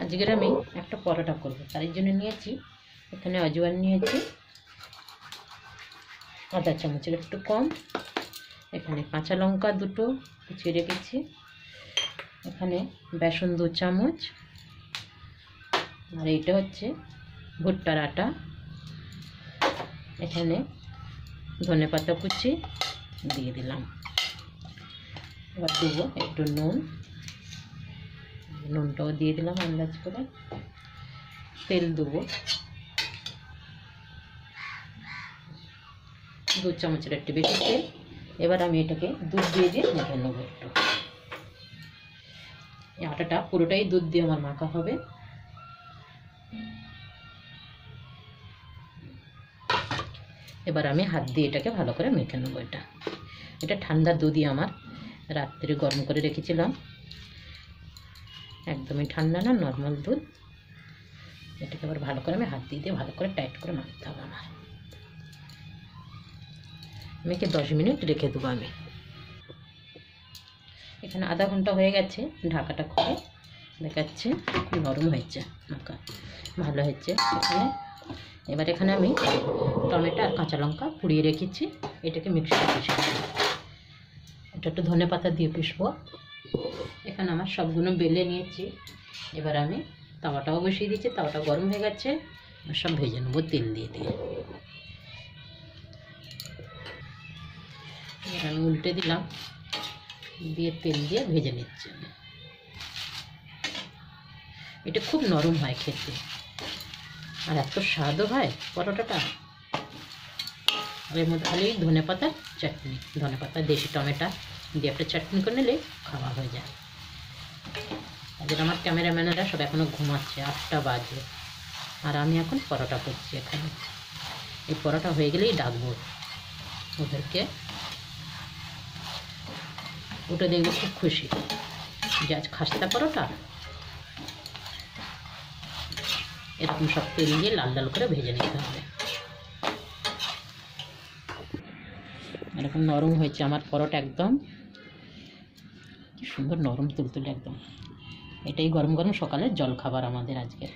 আজকের আমি একটা পরোটা করব, তার জন্য নিয়েছি এখানে অজওয়ান নিয়েছি আধা চামচের একটু কম, এখানে কাঁচা লঙ্কা দুটো কুচিয়ে রেখেছি, এখানে বেসন 2 চামচ, আর এইটা হচ্ছে ভুট্টার আটা, এখানে ধনেপাতা কুচি দিয়ে দিলাম। এবার দেবো একটু নুনটাও দিয়ে দিলাম আন্দাজ করে, তেল দেবো 2 চামচের একটু বেশি তেল। এবার আমি এটাকে দুধ দিয়ে মেখে নেবো একটু। এই আটাটা পুরোটাই দুধ দিয়ে আমার মাখা হবে। এবার আমি হাত দিয়ে এটাকে ভালো করে মেখে নেবো। এটা ঠান্ডা দুধই আমার রাত্রে গরম করে রেখেছিলাম, একদমই ঠান্ডা না, নর্মাল দুধ। এটাকে আবার ভালো করে আমি হাত দিয়ে ভালো করে টাইট করে মাখতে হবে আমার। মেখে 10 মিনিট রেখে দেবো আমি। এখানে আধা ঘন্টা হয়ে গেছে, ঢাকাটা খুলে দেখাচ্ছে খুব নরম হয়েছে, মাখা ভালো হয়েছে। এখানে আমি টমেটো আর কাঁচা লঙ্কা পুড়িয়ে রেখেছি, এটাকে মিক্সিতে পিষে দেবো। এটা একটু ধনেপাতা দিয়ে পিষবো। এখানে আমার সবগুলো বেলে নিয়েছি। এবার আমি তাওয়াটাও বসিয়ে দিয়েছি, তাওয়াটা গরম হয়ে গেছে, সব ভেজে নেবো তেল দিয়ে। এবার আমি উল্টে দিলাম, দিয়ে তেল দিয়ে ভেজে নিচ্ছি। এটা খুব নরম হয় খেতে, আর এত স্বাদও হয় পরোটাটা। এর মধ্যে খালি ধনেপাতার চাটনি, ধনেপাতা দেশি টমেটো দিয়ে একটা চাটনি করে নিলে খাওয়া হয়ে যায়। তাদের আমার ক্যামেরাম্যানেরা সব এখনও ঘুমাচ্ছে, 8টা বাজে, আর আমি এখন পরোটা করছি। এখানে এই পরোটা হয়ে গেলেই ডাকবো ওদেরকে, ওটা দেখবো খুব খুশি যে আজ খাস্তা পরোটা। এরকম সব তেল দিয়ে লাল লাল করে ভেজে নিতে হবে। এরকম নরম হয়েছে আমার পরোটা, একদম কি সুন্দর নরম তুলতুলে একদম। এটাই গরম গরম সকালের জল খাবার আমাদের আজকের।